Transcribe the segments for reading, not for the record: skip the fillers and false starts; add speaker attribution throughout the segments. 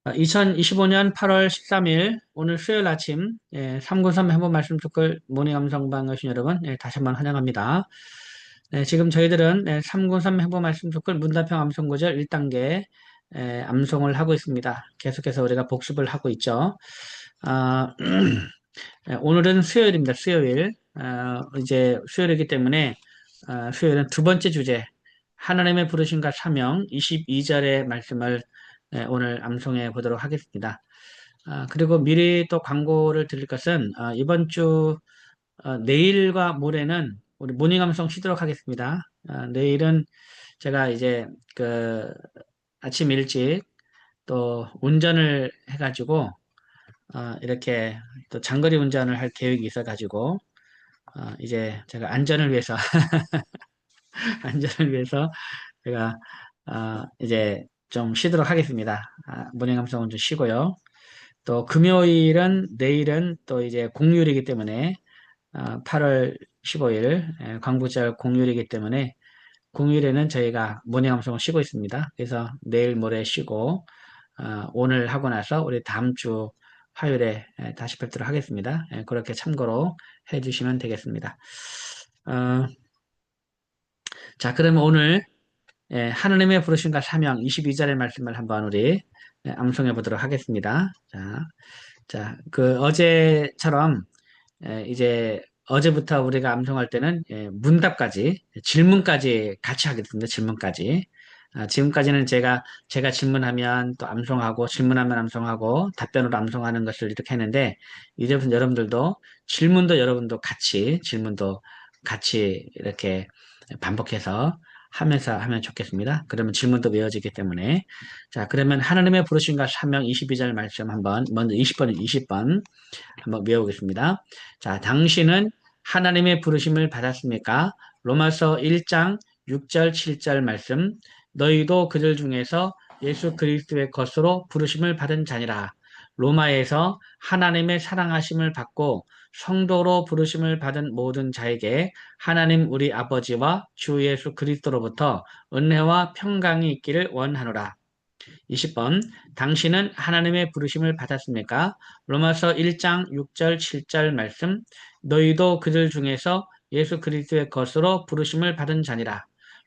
Speaker 1: 2025년 8월 13일 오늘 수요일 아침 393 한번 말씀 듣글 모닝 감성방 오신 여러분 다시 한번 환영합니다. 지금 저희들은 393 한번 말씀 듣글 문답형 암송 구절 1단계 암송을 하고 있습니다. 계속해서 우리가 복습을 하고 있죠. 아, 오늘은 수요일입니다. 수요일. 이제 수요일이기 때문에 수요일은 두 번째 주제 하나님의 부르심과 사명 22절의 말씀을 오늘 암송해 보도록 하겠습니다. 그리고 미리 또 광고를 드릴 것은 이번 주 내일과 모레는 우리 모닝 암송 쉬도록 하겠습니다. 내일은 제가 이제 그 아침 일찍 또 운전을 해가지고 이렇게 또 장거리 운전을 할 계획이 있어가지고 이제 제가 안전을 위해서 안전을 위해서 제가 이제 좀 쉬도록 하겠습니다. 모닝 감성은 좀 쉬고요. 또 금요일은 내일은 또 이제 공휴일이기 때문에 8월 15일 광부절 공휴일이기 때문에 공휴일에는 저희가 모닝 감성을 쉬고 있습니다. 그래서 내일 모레 쉬고 오늘 하고 나서 우리 다음 주 화요일에 다시 뵙도록 하겠습니다. 그렇게 참고로 해주시면 되겠습니다. 어, 자, 그러면 오늘 하느님의 부르심과 사명 22절의 말씀을 한번 우리 암송해 보도록 하겠습니다. 그 어제처럼 이제 어제부터 우리가 암송할 때는 문답까지 질문까지 같이 하겠습니다. 질문까지. 지금까지는 제가 질문하면 또 암송하고 질문하면 암송하고 답변으로 암송하는 것을 이렇게 했는데 이제부터 여러분들도 질문도 여러분도 같이 질문도 같이 이렇게 반복해서 하면서 하면 좋겠습니다. 그러면 질문도 외워지기 때문에 자 그러면 하나님의 부르심과 사명 22절 말씀 한번 먼저 20번 한번 외워보겠습니다. 자, 당신은 하나님의 부르심을 받았습니까? 로마서 1장 6절 7절 말씀 너희도 그들 중에서 예수 그리스도의 것으로 부르심을 받은 자니라. 로마에서 하나님의 사랑하심을 받고 성도로 부르심을 받은 모든 자에게 하나님 우리 아버지와 주 예수 그리스도로부터 은혜와 평강이 있기를 원하노라. 20번 당신은 하나님의 부르심을 받았습니까? 로마서 1장 6절 7절 말씀 너희도 그들 중에서 예수 그리스도의 것으로 부르심을 받은 자니라.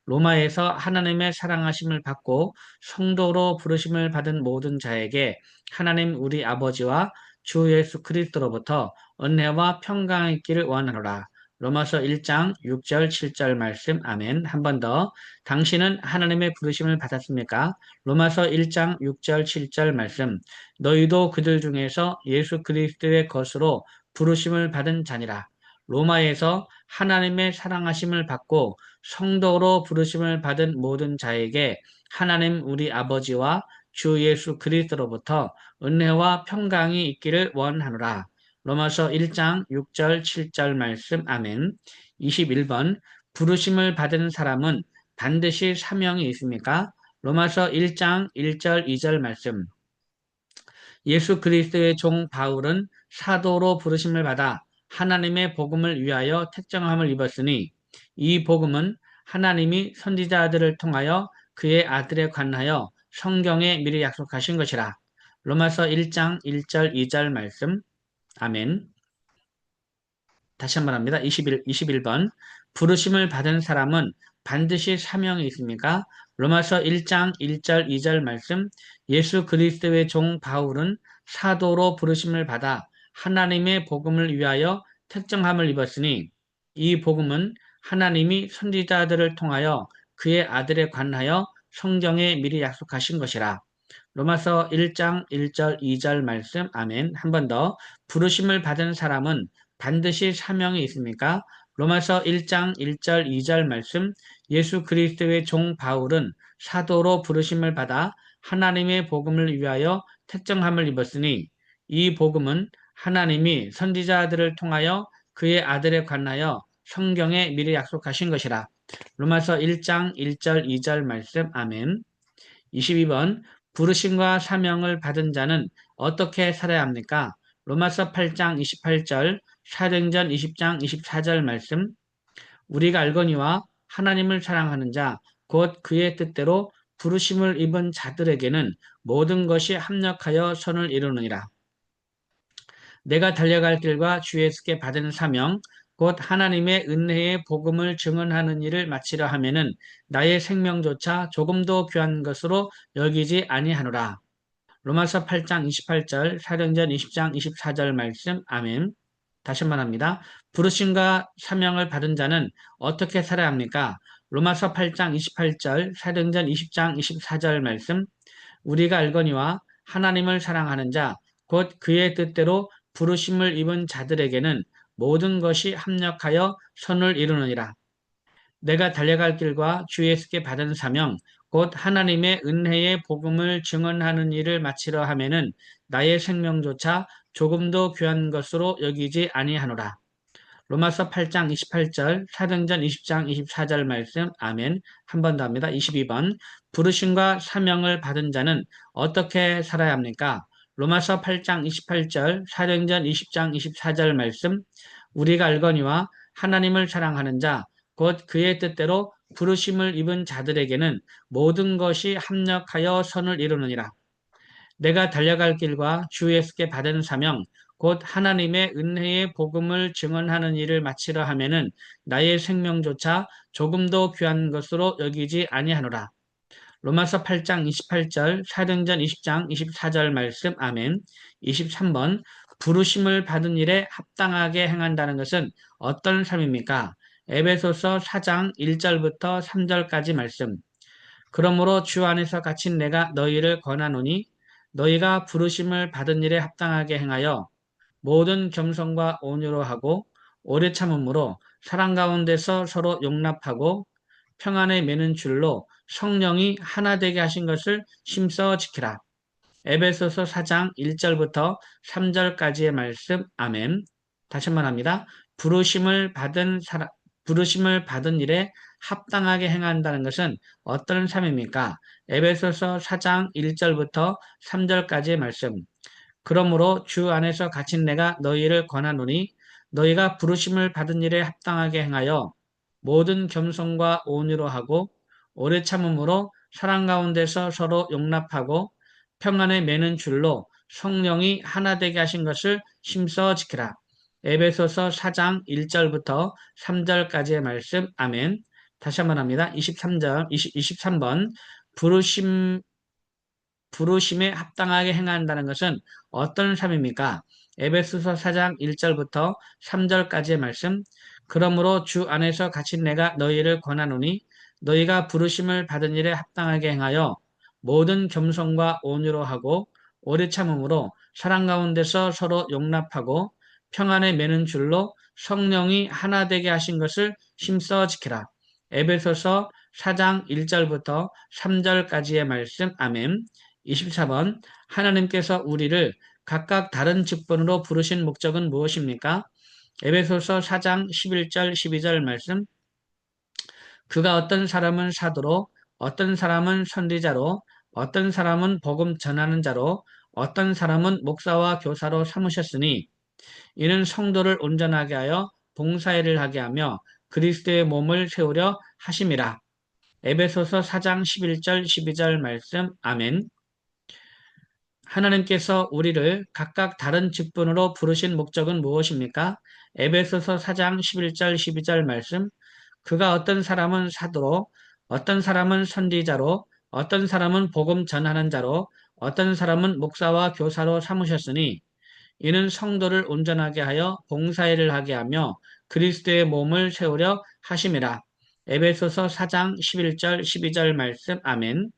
Speaker 1: 로마에서 하나님의 사랑하심을 받고 성도로 부르심을 받은 모든 자에게 하나님 우리 아버지와 주 예수 그리스도로부터 은혜와 평강이 있기를 원하노라. 로마서 1장 6절 7절 말씀 아멘. 한 번 더. 당신은 하나님의 부르심을 받았습니까? 로마서 1장 6절 7절 말씀 너희도 그들 중에서 예수 그리스도의 것으로 부르심을 받은 자니라. 로마에서 하나님의 사랑하심을 받고 성도로 부르심을 받은 모든 자에게 하나님 우리 아버지와 주 예수 그리스도로부터 은혜와 평강이 있기를 원하노라. 로마서 1장 6절 7절 말씀 아멘. 21번 부르심을 받은 사람은 반드시 사명이 있습니까? 로마서 1장 1절 2절 말씀 예수 그리스도의 종 바울은 사도로 부르심을 받아 하나님의 복음을 위하여 택정함을 입었으니 이 복음은 하나님이 선지자들을 통하여 그의 아들에 관하여 성경에 미리 약속하신 것이라. 로마서 1장 1절 2절 말씀 아멘. 다시 한번 합니다. 21번. 부르심을 받은 사람은 반드시 사명이 있습니까? 로마서 1장 1절 2절 말씀 예수 그리스도의 종 바울은 사도로 부르심을 받아 하나님의 복음을 위하여 택정함을 입었으니 이 복음은 하나님이 선지자들을 통하여 그의 아들에 관하여 성경에 미리 약속하신 것이라. 로마서 1장 1절 2절 말씀 아멘. 한 번 더. 부르심을 받은 사람은 반드시 사명이 있습니까? 로마서 1장 1절 2절 말씀 예수 그리스도의 종 바울은 사도로 부르심을 받아 하나님의 복음을 위하여 택정함을 입었으니 이 복음은 하나님이 선지자들을 통하여 그의 아들에 관하여 성경에 미리 약속하신 것이라. 로마서 1장 1절 2절 말씀 아멘. 22번 부르심과 사명을 받은 자는 어떻게 살아야 합니까? 로마서 8장 28절, 사도행전 20장 24절 말씀 우리가 알거니와 하나님을 사랑하는 자, 곧 그의 뜻대로 부르심을 입은 자들에게는 모든 것이 합력하여 선을 이루느니라. 내가 달려갈 길과 주 예수께 받은 사명, 곧 하나님의 은혜의 복음을 증언하는 일을 마치려 하면은 나의 생명조차 조금도 귀한 것으로 여기지 아니하노라. 로마서 8장 28절, 사도행전 20장 24절 말씀. 아멘. 다시 말합니다. 부르심과 사명을 받은 자는 어떻게 살아야 합니까? 로마서 8장 28절, 사도행전 20장 24절 말씀. 우리가 알거니와 하나님을 사랑하는 자, 곧 그의 뜻대로 부르심을 입은 자들에게는 모든 것이 합력하여 선을 이루느니라. 내가 달려갈 길과 주 예수께 받은 사명, 곧 하나님의 은혜의 복음을 증언하는 일을 마치려 하면은 나의 생명조차 조금도 귀한 것으로 여기지 아니하노라. 로마서 8장 28절, 사도행전 20장 24절 말씀. 아멘. 한 번 더 합니다. 22번. 부르심과 사명을 받은 자는 어떻게 살아야 합니까? 로마서 8장 28절, 사도행전 20장 24절 말씀. 우리가 알거니와 하나님을 사랑하는 자, 곧 그의 뜻대로 부르심을 입은 자들에게는 모든 것이 합력하여 선을 이루느니라. 내가 달려갈 길과 주 예수께 받은 사명, 곧 하나님의 은혜의 복음을 증언하는 일을 마치려 하면은 나의 생명조차 조금도 귀한 것으로 여기지 아니하노라. 로마서 8장 28절, 사도행전 20장 24절 말씀. 아멘. 23번. 부르심을 받은 일에 합당하게 행한다는 것은 어떤 삶입니까? 에베소서 4장 1절부터 3절까지 말씀. 그러므로 주 안에서 갇힌 내가 너희를 권하노니 너희가 부르심을 받은 일에 합당하게 행하여 모든 겸손과 온유로 하고 오래 참음으로 사랑 가운데서 서로 용납하고 평안에 매는 줄로 성령이 하나 되게 하신 것을 힘써 지키라. 에베소서 4장 1절부터 3절까지의 말씀. 아멘. 다시 한번 합니다. 부르심을 받은 일에 합당하게 행한다는 것은 어떤 삶입니까? 에베소서 4장 1절부터 3절까지의 말씀. 그러므로 주 안에서 갇힌 내가 너희를 권하노니 너희가 부르심을 받은 일에 합당하게 행하여 모든 겸손과 온유로 하고 오래 참음으로 사랑 가운데서 서로 용납하고 평안에 매는 줄로 성령이 하나 되게 하신 것을 힘써 지키라. 에베소서 4장 1절부터 3절까지의 말씀. 아멘. 다시 한번 합니다. 23번. 부르심에 합당하게 행한다는 것은 어떤 삶입니까? 에베소서 4장 1절부터 3절까지의 말씀. 그러므로 주 안에서 갇힌 내가 너희를 권하노니 너희가 부르심을 받은 일에 합당하게 행하여 모든 겸손과 온유로 하고 오래 참음으로 사랑 가운데서 서로 용납하고 평안에 매는 줄로 성령이 하나 되게 하신 것을 힘써 지키라. 에베소서 4장 1절부터 3절까지의 말씀. 아멘. 24번. 하나님께서 우리를 각각 다른 직분으로 부르신 목적은 무엇입니까? 에베소서 4장 11절 12절 말씀. 그가 어떤 사람은 사도로, 어떤 사람은 선지자로, 어떤 사람은 복음 전하는 자로, 어떤 사람은 목사와 교사로 삼으셨으니 이는 성도를 온전하게 하여 봉사일을 하게 하며 그리스도의 몸을 세우려 하심이라. 에베소서 4장 11절 12절 말씀. 아멘. 하나님께서 우리를 각각 다른 직분으로 부르신 목적은 무엇입니까? 에베소서 4장 11절 12절 말씀. 그가 어떤 사람은 사도로, 어떤 사람은 선지자로, 어떤 사람은 복음 전하는 자로, 어떤 사람은 목사와 교사로 삼으셨으니 이는 성도를 온전하게 하여 봉사일을 하게 하며 그리스도의 몸을 세우려 하심이라. 에베소서 4장 11절 12절 말씀. 아멘.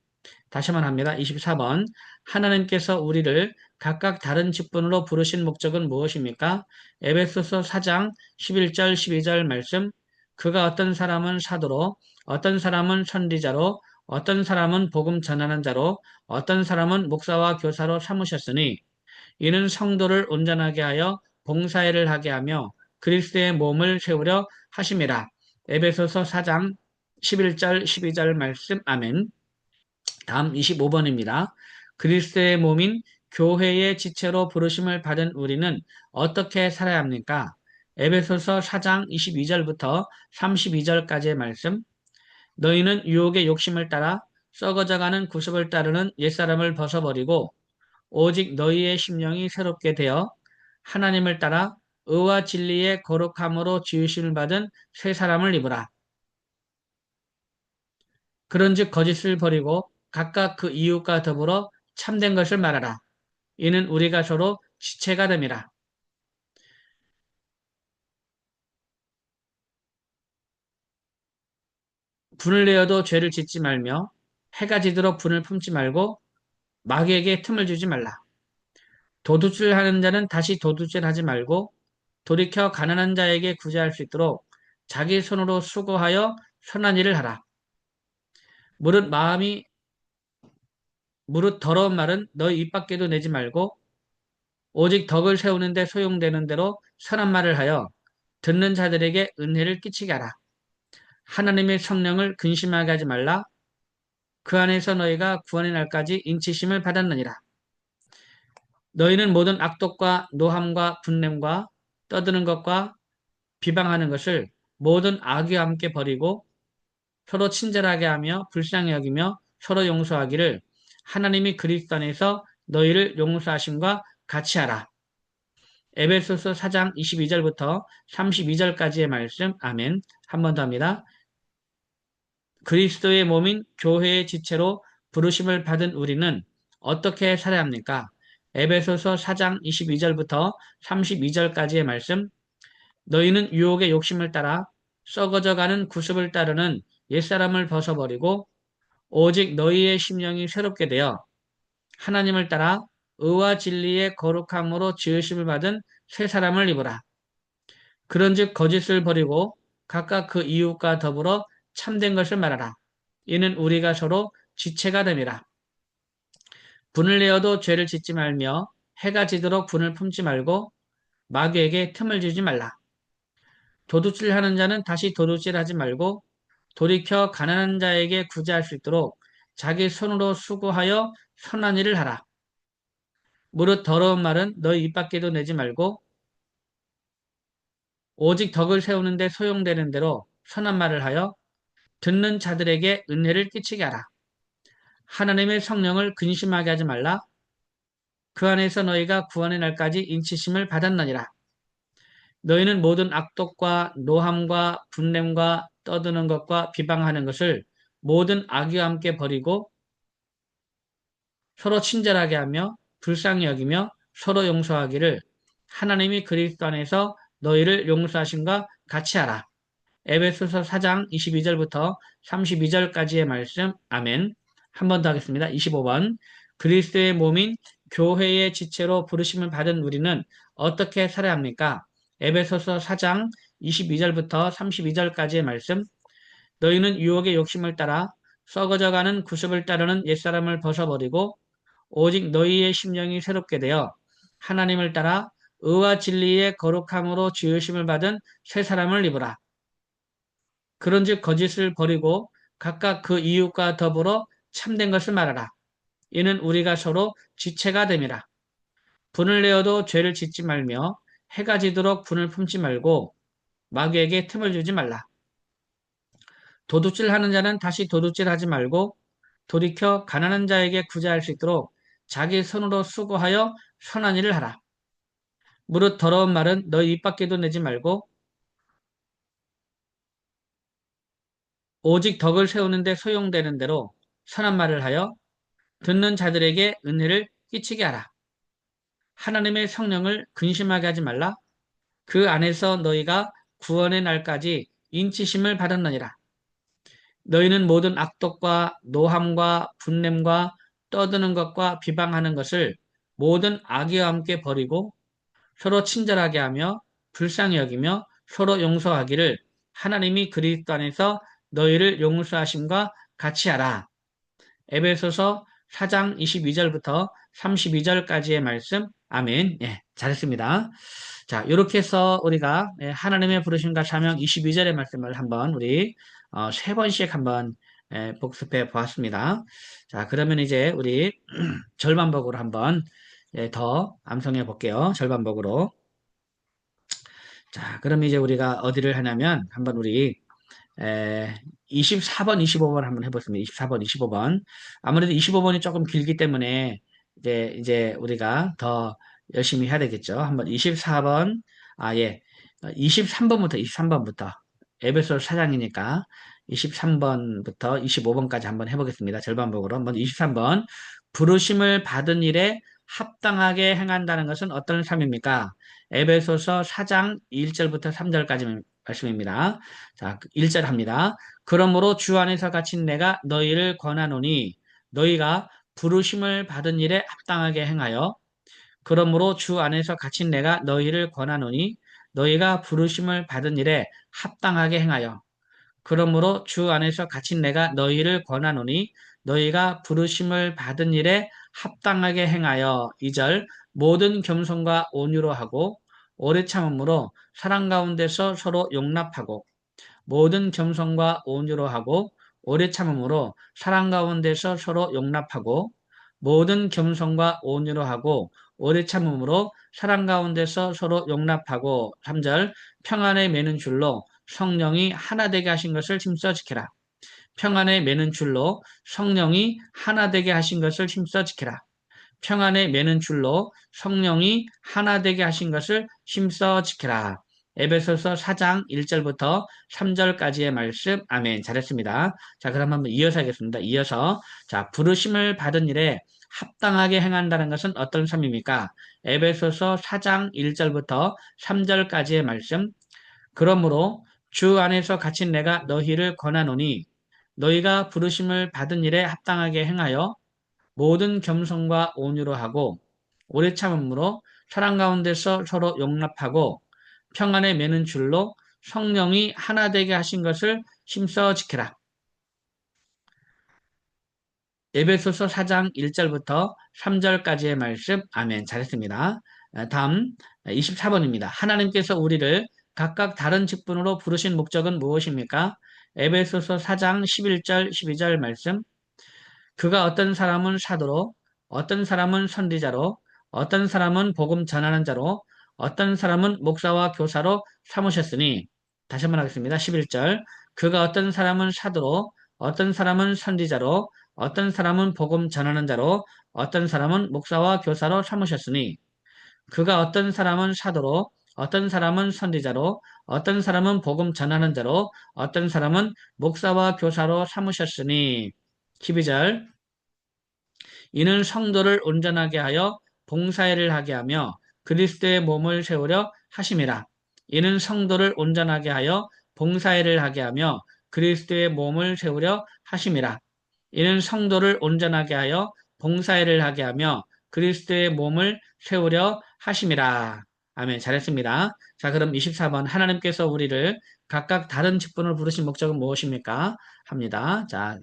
Speaker 1: 다시 한번 합니다. 24번. 하나님께서 우리를 각각 다른 직분으로 부르신 목적은 무엇입니까? 에베소서 4장 11절 12절 말씀. 그가 어떤 사람은 사도로, 어떤 사람은 선지자로, 어떤 사람은 복음 전하는 자로, 어떤 사람은 목사와 교사로 삼으셨으니 이는 성도를 온전하게 하여 봉사일을 하게 하며 그리스도의 몸을 세우려 하심이라. 에베소서 4장 11절 12절 말씀. 아멘. 다음 25번입니다. 그리스도의 몸인 교회의 지체로 부르심을 받은 우리는 어떻게 살아야 합니까? 에베소서 4장 22절부터 32절까지의 말씀. 너희는 유혹의 욕심을 따라 썩어져가는 구습을 따르는 옛사람을 벗어버리고 오직 너희의 심령이 새롭게 되어 하나님을 따라 의와 진리의 거룩함으로 지으심을 받은 새 사람을 입으라. 그런즉 거짓을 버리고 각각 그 이웃과 더불어 참된 것을 말하라. 이는 우리가 서로 지체가 됨이라. 분을 내어도 죄를 짓지 말며 해가 지도록 분을 품지 말고 마귀에게 틈을 주지 말라. 도둑질하는 자는 다시 도둑질하지 말고 돌이켜 가난한 자에게 구제할 수 있도록 자기 손으로 수고하여 선한 일을 하라. 무릇 마음이 무릇 더러운 말은 너희 입 밖에도 내지 말고 오직 덕을 세우는 데 소용되는 대로 선한 말을 하여 듣는 자들에게 은혜를 끼치게 하라. 하나님의 성령을 근심하게 하지 말라. 그 안에서 너희가 구원의 날까지 인치심을 받았느니라. 너희는 모든 악독과 노함과 분냄과 떠드는 것과 비방하는 것을 모든 악의와 함께 버리고 서로 친절하게 하며 불쌍히 여기며 서로 용서하기를 하나님이 그리스도 안에서 너희를 용서하심과 같이 하라. 에베소서 4장 22절부터 32절까지의 말씀. 아멘. 한 번 더 합니다. 그리스도의 몸인 교회의 지체로 부르심을 받은 우리는 어떻게 살아야 합니까? 에베소서 4장 22절부터 32절까지의 말씀. 너희는 유혹의 욕심을 따라 썩어져가는 구습을 따르는 옛사람을 벗어버리고 오직 너희의 심령이 새롭게 되어 하나님을 따라 의와 진리의 거룩함으로 지으심을 받은 새 사람을 입으라. 그런즉 거짓을 버리고 각각 그 이웃과 더불어 참된 것을 말하라. 이는 우리가 서로 지체가 됨이라. 분을 내어도 죄를 짓지 말며 해가 지도록 분을 품지 말고 마귀에게 틈을 주지 말라. 도둑질하는 자는 다시 도둑질하지 말고 돌이켜 가난한 자에게 구제할 수 있도록 자기 손으로 수고하여 선한 일을 하라. 무릇 더러운 말은 너희 입 밖에도 내지 말고 오직 덕을 세우는 데 소용되는 대로 선한 말을 하여 듣는 자들에게 은혜를 끼치게 하라. 하나님의 성령을 근심하게 하지 말라. 그 안에서 너희가 구원의 날까지 인치심을 받았느니라. 너희는 모든 악독과 노함과 분냄과 떠드는 것과 비방하는 것을 모든 악의와 함께 버리고 서로 친절하게 하며 불쌍히 여기며 서로 용서하기를 하나님이 그리스도 안에서 너희를 용서하심과 같이 하라. 에베소서 4장 22절부터 32절까지의 말씀. 아멘. 한 번 더 하겠습니다. 25번. 그리스도의 몸인 교회의 지체로 부르심을 받은 우리는 어떻게 살아야 합니까? 에베소서 4장 22절부터 32절까지의 말씀. 너희는 유혹의 욕심을 따라 썩어져가는 구습을 따르는 옛사람을 벗어버리고 오직 너희의 심령이 새롭게 되어 하나님을 따라 의와 진리의 거룩함으로 지으심을 받은 새 사람을 입으라. 그런즉 거짓을 버리고 각각 그 이웃과 더불어 참된 것을 말하라. 이는 우리가 서로 지체가 됨이라. 분을 내어도 죄를 짓지 말며 해가 지도록 분을 품지 말고 마귀에게 틈을 주지 말라. 도둑질하는 자는 다시 도둑질하지 말고 돌이켜 가난한 자에게 구제할 수 있도록 자기 손으로 수고하여 선한 일을 하라. 무릇 더러운 말은 너희 입 밖에도 내지 말고 오직 덕을 세우는 데 소용되는 대로 선한 말을 하여 듣는 자들에게 은혜를 끼치게 하라. 하나님의 성령을 근심하게 하지 말라. 그 안에서 너희가 구원의 날까지 인치심을 받았느니라. 너희는 모든 악독과 노함과 분냄과 떠드는 것과 비방하는 것을 모든 악의와 함께 버리고 서로 친절하게 하며 불쌍히 여기며 서로 용서하기를 하나님이 그리스도 안에서 너희를 용서하심과 같이 하라. 에베소서 4장 22절부터 32절까지의 말씀. 아멘. 예, 잘했습니다. 자, 이렇게 해서 우리가 하나님의 부르심과 사명 22절의 말씀을 한번 우리 세 번씩 한번 복습해 보았습니다. 자, 그러면 이제 우리 절반복으로 한번 더 암송해 볼게요. 절반복으로. 자, 그럼 이제 우리가 어디를 하냐면 한번 우리 에, 24번, 25번 한번 해보겠습니다. 24번, 25번. 아무래도 25번이 조금 길기 때문에 이제 우리가 더 열심히 해야 되겠죠. 한번 24번, 예. 23번부터 23번부터 에베소 4장이니까 23번부터 25번까지 한번 해보겠습니다. 절반복으로. 먼저 23번. 부르심을 받은 일에 합당하게 행한다는 것은 어떤 삶입니까? 에베소서 4장 1절부터 3절까지 말씀입니다. 자, 1절 합니다. 그러므로 주 안에서 갇힌 내가 너희를 권하노니 너희가 부르심을 받은 일에 합당하게 행하여 그러므로 주 안에서 갇힌 내가 너희를 권하노니 너희가 부르심을 받은 일에 합당하게 행하여 그러므로 주 안에서 갇힌 내가 너희를 권하노니 너희가 부르심을 받은 일에 합당하게 행하여 2절 모든 겸손과 온유로 하고 오래 참음으로 사랑 가운데서 서로 용납하고 모든 겸손과 온유로 하고 오래 참음으로 사랑 가운데서 서로 용납하고 모든 겸손과 온유로 하고 오래 참음으로 사랑 가운데서 서로 용납하고 3절 평안에 매는 줄로 성령이 하나 되게 하신 것을 힘써 지켜라. 평안에 매는 줄로 성령이 하나 되게 하신 것을 힘써 지켜라. 평안에 매는 줄로 성령이 하나 되게 하신 것을 힘써 지켜라. 에베소서 4장 1절부터 3절까지의 말씀. 아멘. 잘했습니다. 자, 그럼 한번 이어서 하겠습니다. 이어서 자, 부르심을 받은 일에 합당하게 행한다는 것은 어떤 삶입니까? 에베소서 4장 1절부터 3절까지의 말씀. 그러므로 주 안에서 갇힌 내가 너희를 권하노니 너희가 부르심을 받은 일에 합당하게 행하여 모든 겸손과 온유로 하고 오래 참음으로 사랑 가운데서 서로 용납하고 평안에 매는 줄로 성령이 하나 되게 하신 것을 힘써 지켜라. 에베소서 4장 1절부터 3절까지의 말씀. 아멘. 잘했습니다. 다음 24번입니다. 하나님께서 우리를 각각 다른 직분으로 부르신 목적은 무엇입니까? 에베소서 4장 11절 12절 말씀. 그가 어떤 사람은 사도로, 어떤 사람은 선지자로, 어떤 사람은 복음 전하는 자로, 어떤 사람은 목사와 교사로 삼으셨으니, 다시 한번 하겠습니다. 11절. 그가 어떤 사람은 사도로, 어떤 사람은 선지자로, 어떤 사람은 복음 전하는 자로, 어떤 사람은 목사와 교사로 삼으셨으니, 그가 어떤 사람은 사도로, 어떤 사람은 선지자로, 어떤 사람은 복음 전하는 자로, 어떤 사람은 목사와 교사로 삼으셨으니, 12절. 이는 성도를 온전하게 하여 봉사일을 하게 하며 그리스도의 몸을 세우려 하심이라. 이는 성도를 온전하게 하여 봉사일을 하게 하며 그리스도의 몸을 세우려 하심이라. 이는 성도를 온전하게 하여 봉사일을 하게 하며 그리스도의 몸을 세우려 하심이라. 아멘. 잘했습니다. 자, 그럼 24번. 하나님께서 우리를 각각 다른 직분을 부르신 목적은 무엇입니까? 합니다. 자,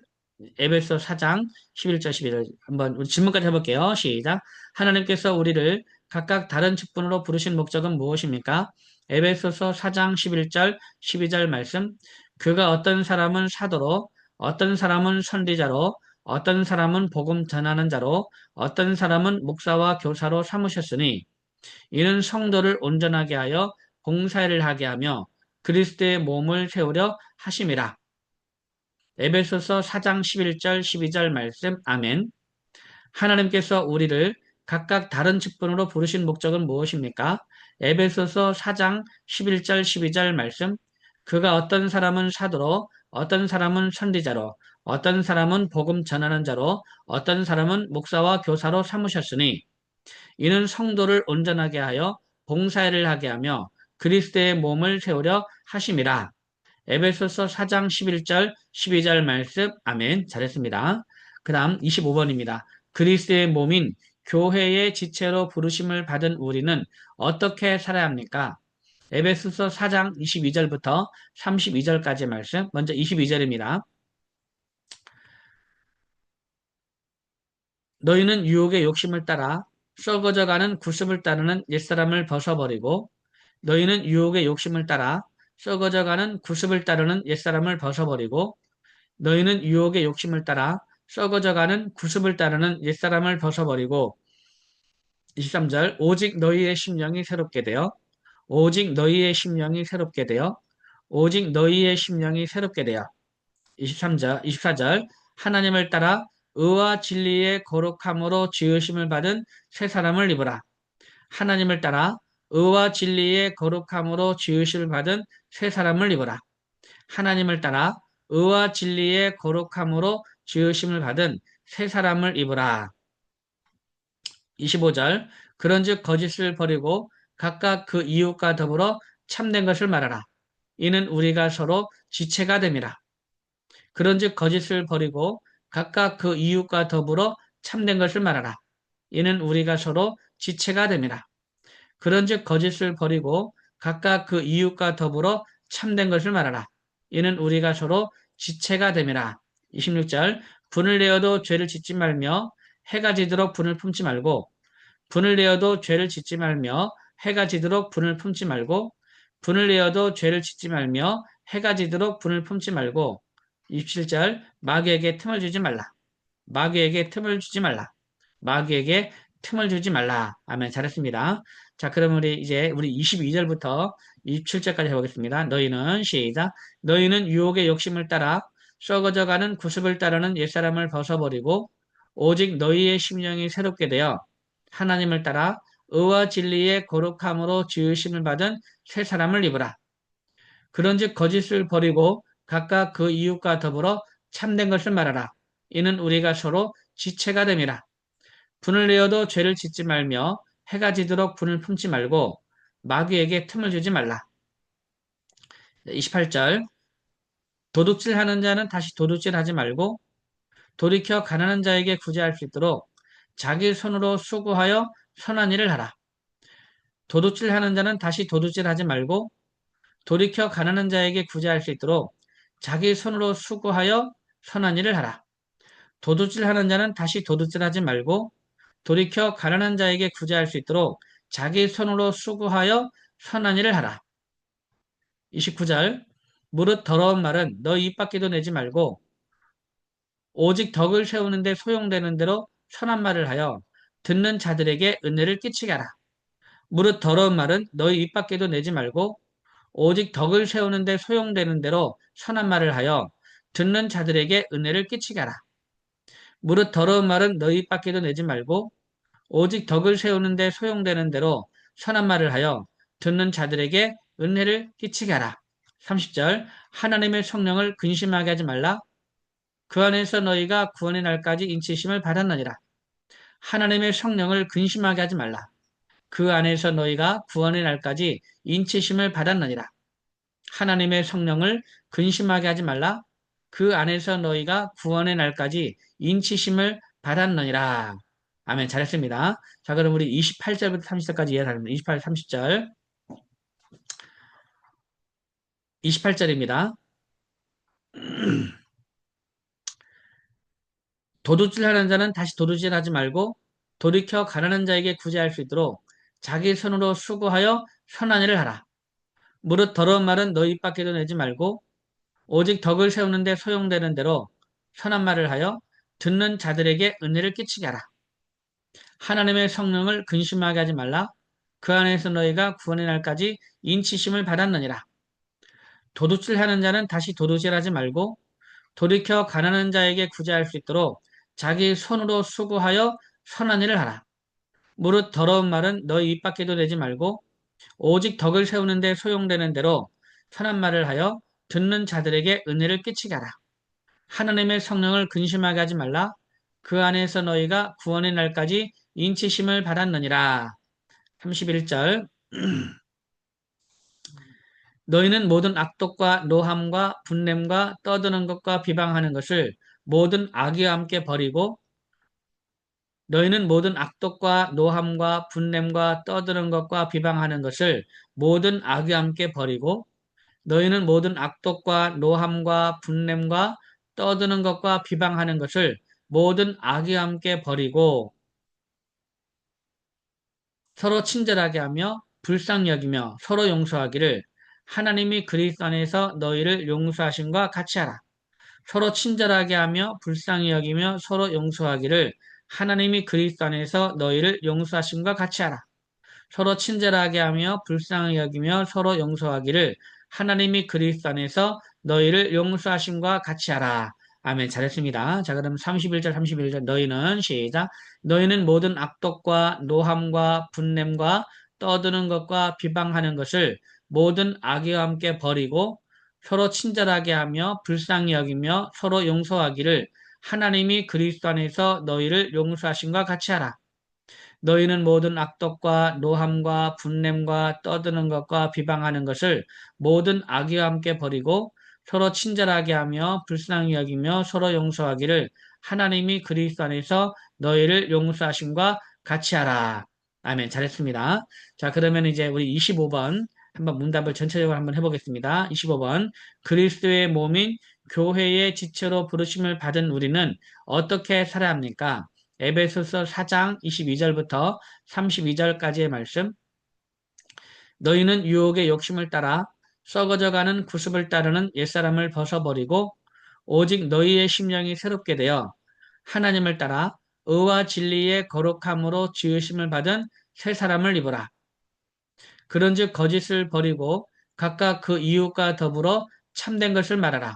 Speaker 1: 에베소 4장 11절 11절 한번 우리 질문까지 해볼게요. 시작. 하나님께서 우리를 각각 다른 직분으로 부르신 목적은 무엇입니까? 에베소서 4장 11절 12절 말씀. 그가 어떤 사람은 사도로, 어떤 사람은 선지자로, 어떤 사람은 복음 전하는 자로, 어떤 사람은 목사와 교사로 삼으셨으니 이는 성도를 온전하게 하여 봉사를 하게 하며 그리스도의 몸을 세우려 하심이라. 에베소서 4장 11절 12절 말씀. 아멘. 하나님께서 우리를 각각 다른 직분으로 부르신 목적은 무엇입니까? 에베소서 4장 11절 12절 말씀. 그가 어떤 사람은 사도로, 어떤 사람은 선지자로, 어떤 사람은 복음 전하는 자로, 어떤 사람은 목사와 교사로 삼으셨으니 이는 성도를 온전하게 하여 봉사를 하게 하며 그리스도의 몸을 세우려 하심이라. 에베소서 4장 11절, 12절 말씀. 아멘. 잘했습니다. 그 다음 25번입니다. 그리스도의 몸인 교회의 지체로 부르심을 받은 우리는 어떻게 살아야 합니까? 에베소서 4장 22절부터 32절까지 말씀. 먼저 22절입니다. 너희는 유혹의 욕심을 따라 썩어져가는 구습을 따르는 옛사람을 벗어버리고 너희는 유혹의 욕심을 따라 썩어져가는 구습을 따르는 옛사람을 벗어버리고 너희는 유혹의 욕심을 따라 썩어져가는 구습을 따르는 옛사람을 벗어버리고 23절 오직 너희의 심령이 새롭게 되어 오직 너희의 심령이 새롭게 되어 오직 너희의 심령이 새롭게 되어 24절 하나님을 따라 의와 진리의 거룩함으로 지으심을 받은 새 사람을 입으라. 하나님을 따라 의와 진리의 거룩함으로 지으심을 받은 새 사람을 입으라. 하나님을 따라 의와 진리의 거룩함으로 지으심을 받은 새 사람을 입으라. 25절 그런즉 거짓을 버리고 각각 그 이웃과 더불어 참된 것을 말하라. 이는 우리가 서로 지체가 됨이라. 그런즉 거짓을 버리고 각각 그 이웃과 더불어 참된 것을 말하라. 이는 우리가 서로 지체가 됨이라. 그런즉 거짓을 버리고 각각 그 이웃과 더불어 참된 것을 말하라. 이는 우리가 서로 지체가 됨이라. 26절 분을 내어도 죄를 짓지 말며 해가 지도록 분을 품지 말고 분을 내어도 죄를 짓지 말며 해가 지도록 분을 품지 말고 분을 내어도 죄를 짓지 말며 해가 지도록 분을 품지 말고 27절 마귀에게 틈을 주지 말라. 마귀에게 틈을 주지 말라. 마귀에게 틈을 주지 말라. 아멘. 잘했습니다. 자, 그럼 우리 22절부터 27절까지 해보겠습니다. 너희는 시작. 너희는 유혹의 욕심을 따라 썩어져가는 구습을 따르는 옛사람을 벗어버리고 오직 너희의 심령이 새롭게 되어 하나님을 따라 의와 진리의 거룩함으로 지으심을 받은 새 사람을 입으라. 그런즉 거짓을 버리고 각각 그 이웃과 더불어 참된 것을 말하라. 이는 우리가 서로 지체가 됨이라. 분을 내어도 죄를 짓지 말며 해가 지도록 분을 품지 말고 마귀에게 틈을 주지 말라. 28절 도둑질하는 자는 다시 도둑질하지 말고 돌이켜 가난한 자에게 구제할 수 있도록 자기 손으로 수고하여 선한 일을 하라. 도둑질하는 자는 다시 도둑질하지 말고 돌이켜 가난한 자에게 구제할 수 있도록 자기 손으로 수고하여 선한 일을 하라. 도둑질하는 자는 다시 도둑질하지 말고 돌이켜 가난한 자에게 구제할 수 있도록 자기 손으로 수고하여 선한 일을 하라. 29절 무릇 더러운 말은 너 입 밖에도 내지 말고 오직 덕을 세우는 데 소용되는 대로 선한 말을 하여 듣는 자들에게 은혜를 끼치게 하라. 무릇 더러운 말은 너희 입 밖에도 내지 말고 오직 덕을 세우는 데 소용되는 대로 선한 말을 하여 듣는 자들에게 은혜를 끼치게 하라. 무릇 더러운 말은 너희 입 밖에도 내지 말고 오직 덕을 세우는 데 소용되는 대로 선한 말을 하여 듣는 자들에게 은혜를 끼치게 하라. 30절 하나님의 성령을 근심하게 하지 말라. 그 안에서 너희가 구원의 날까지 인치심을 받았느니라. 하나님의 성령을 근심하게 하지 말라. 그 안에서 너희가 구원의 날까지 인치심을 받았느니라. 하나님의 성령을 근심하게 하지 말라. 그 안에서 너희가 구원의 날까지 인치심을 받았느니라. 아멘. 잘했습니다. 자, 그럼 우리 28절부터 30절까지 이해하겠습니다. 28, 30절. 28절입니다. 도둑질하는 자는 다시 도둑질하지 말고 돌이켜 가난한 자에게 구제할 수 있도록 자기 손으로 수고하여 선한 일을 하라. 무릇 더러운 말은 너희 입 밖에도 내지 말고 오직 덕을 세우는 데 소용되는 대로 선한 말을 하여 듣는 자들에게 은혜를 끼치게 하라. 하나님의 성령을 근심하게 하지 말라. 그 안에서 너희가 구원의 날까지 인치심을 받았느니라. 도둑질하는 자는 다시 도둑질하지 말고 돌이켜 가난한 자에게 구제할 수 있도록 자기 손으로 수고하여 선한 일을 하라. 무릇 더러운 말은 너희 입 밖에도 내지 말고 오직 덕을 세우는 데 소용되는 대로 선한 말을 하여 듣는 자들에게 은혜를 끼치게 하라. 하나님의 성령을 근심하게 하지 말라. 그 안에서 너희가 구원의 날까지 인치심을 받았느니라. 31절 너희는 모든 악독과 노함과 분냄과 떠드는 것과 비방하는 것을 모든 악의와 함께 버리고 너희는 모든 악독과 노함과 분냄과 떠드는 것과 비방하는 것을 모든 악의와 함께 버리고 너희는 모든 악독과 노함과 분냄과 떠드는 것과 비방하는 것을 모든 악의와 함께 버리고 서로 친절하게 하며 불쌍히 여기며 서로 용서하기를 하나님이 그리스도 안에서 너희를 용서하심과 같이 하라. 서로 친절하게 하며 불쌍히 여기며 서로 용서하기를 하나님이 그리스도 안에서 너희를 용서하심과 같이 하라. 서로 친절하게 하며 불쌍히 여기며 서로 용서하기를 하나님이 그리스도 안에서 너희를 용서하심과 같이 하라. 아멘. 잘했습니다. 자, 그럼 31절, 31절. 너희는, 시작. 너희는 모든 악독과 노함과 분냄과 떠드는 것과 비방하는 것을 모든 악의와 함께 버리고 서로 친절하게 하며 불쌍히 여기며 서로 용서하기를 하나님이 그리스도 안에서 너희를 용서하심과 같이 하라. 너희는 모든 악독과 노함과 분냄과 떠드는 것과 비방하는 것을 모든 악의와 함께 버리고 서로 친절하게 하며 불쌍히 여기며 서로 용서하기를 하나님이 그리스도 안에서 너희를 용서하심과 같이 하라. 아멘. 잘했습니다. 자, 그러면 이제 우리 25번 한번 문답을 전체적으로 한번 해보겠습니다. 25번. 그리스도의 몸인 교회의 지체로 부르심을 받은 우리는 어떻게 살아야 합니까? 에베소서 4장 22절부터 32절까지의 말씀. 너희는 유혹의 욕심을 따라 썩어져가는 구습을 따르는 옛사람을 벗어버리고 오직 너희의 심령이 새롭게 되어 하나님을 따라 의와 진리의 거룩함으로 지으심을 받은 새 사람을 입으라. 그런즉 거짓을 버리고 각각 그 이웃과 더불어 참된 것을 말하라.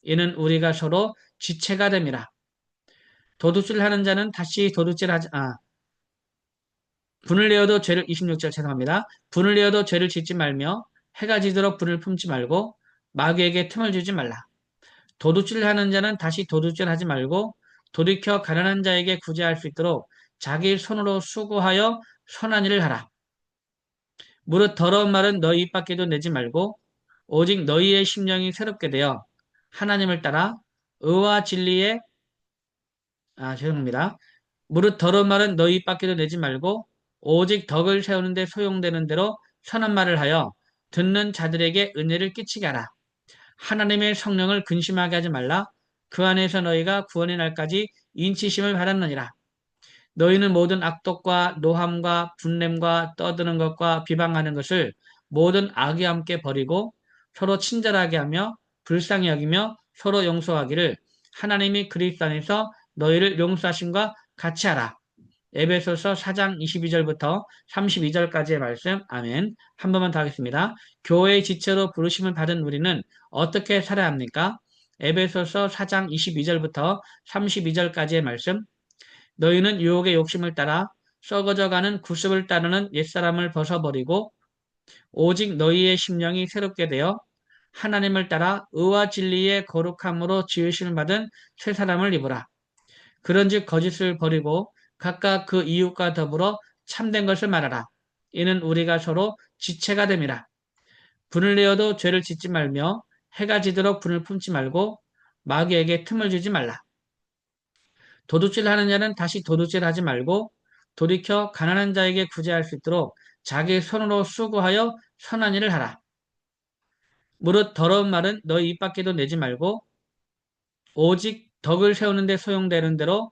Speaker 1: 이는 우리가 서로 지체가 됨이라. 도둑질 하는 자는 다시 도둑질하지 분을 내어도 죄를 26절 죄송합니다. 분을 내어도 죄를 짓지 말며 해가 지도록 분을 품지 말고 마귀에게 틈을 주지 말라. 도둑질하는 자는 다시 도둑질하지 말고 돌이켜 가난한 자에게 구제할 수 있도록 자기 손으로 수고하여 선한 일을 하라. 무릇 더러운 말은 너희 입 밖에도 내지 말고 오직 너희의 심령이 새롭게 되어 하나님을 따라 의와 진리의 죄송합니다. 무릇 더러운 말은 너희 입 밖에도 내지 말고 오직 덕을 세우는 데 소용되는 대로 선한 말을 하여 듣는 자들에게 은혜를 끼치게 하라. 하나님의 성령을 근심하게 하지 말라. 그 안에서 너희가 구원의 날까지 인치심을 받았느니라. 너희는 모든 악독과 노함과 분냄과 떠드는 것과 비방하는 것을 모든 악의와 함께 버리고 서로 친절하게 하며 불쌍히 여기며 서로 용서하기를 하나님이 그리스도 안에서 너희를 용서하심과 같이 하라. 에베소서 4장 22절부터 32절까지의 말씀. 아멘. 한 번만 더 하겠습니다. 교회의 지체로 부르심을 받은 우리는 어떻게 살아야 합니까? 에베소서 4장 22절부터 32절까지의 말씀. 너희는 유혹의 욕심을 따라 썩어져가는 구습을 따르는 옛사람을 벗어버리고 오직 너희의 심령이 새롭게 되어 하나님을 따라 의와 진리의 거룩함으로 지으심을 받은 새 사람을 입으라. 그런즉 거짓을 버리고 각각 그 이웃과 더불어 참된 것을 말하라. 이는 우리가 서로 지체가 됨이라. 분을 내어도 죄를 짓지 말며 해가 지도록 분을 품지 말고 마귀에게 틈을 주지 말라. 도둑질하는 자는 다시 도둑질하지 말고 돌이켜 가난한 자에게 구제할 수 있도록 자기 손으로 수고하여 선한 일을 하라. 무릇 더러운 말은 너희 입 밖에도 내지 말고 오직 덕을 세우는 데 소용되는 대로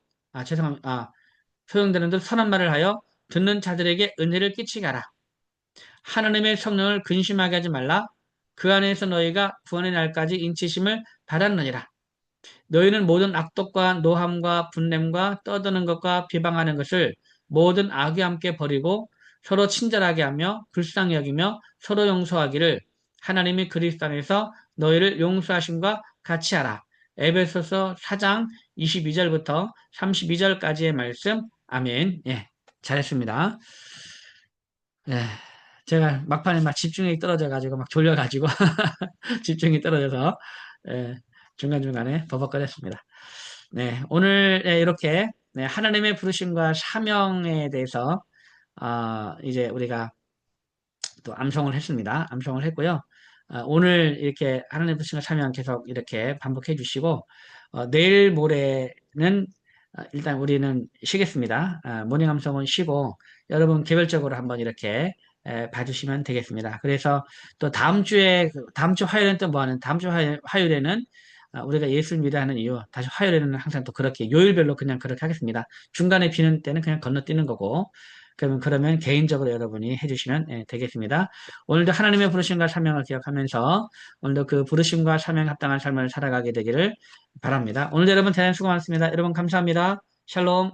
Speaker 1: 소용되는 대로 선한 말을 하여 듣는 자들에게 은혜를 끼치게 하라. 하나님의 성령을 근심하게 하지 말라. 그 안에서 너희가 구원의 날까지 인치심을 받았느니라. 너희는 모든 악독과 노함과 분냄과 떠드는 것과 비방하는 것을 모든 악이 함께 버리고 서로 친절하게 하며 불쌍히 여기며 서로 용서하기를 하나님이 그리스도 안에서 너희를 용서하심과 같이 하라. 에베소서 4장 22절부터 32절까지의 말씀. 아멘. 예, 잘했습니다. 예, 제가 막판에 막 집중력이 떨어져가지고 막 졸려가지고 집중이 떨어져서 예, 중간중간에 버벅거렸습니다. 네, 오늘 이렇게 네, 하나님의 부르심과 사명에 대해서 이제 우리가 또 암송을 했습니다. 암송을 했고요. 오늘 이렇게 하나님의 부르심과 사명 계속 이렇게 반복해 주시고 내일 모레는 일단 우리는 쉬겠습니다. 모닝 암송은 쉬고 여러분 개별적으로 한번 이렇게 봐주시면 되겠습니다. 그래서 또 다음 주 화요일은 또 뭐하는 다음 주 화요일에는 우리가 예수를 믿어하는 이유 다시 화요일에는 항상 또 그렇게 요일별로 그냥 그렇게 하겠습니다. 중간에 비는 때는 그냥 건너뛰는 거고 그러면 개인적으로 여러분이 해주시면 되겠습니다. 오늘도 하나님의 부르심과 사명을 기억하면서 오늘도 그 부르심과 사명 합당한 삶을 살아가게 되기를 바랍니다. 오늘 여러분 대단히 수고 많습니다. 여러분 감사합니다. 샬롬.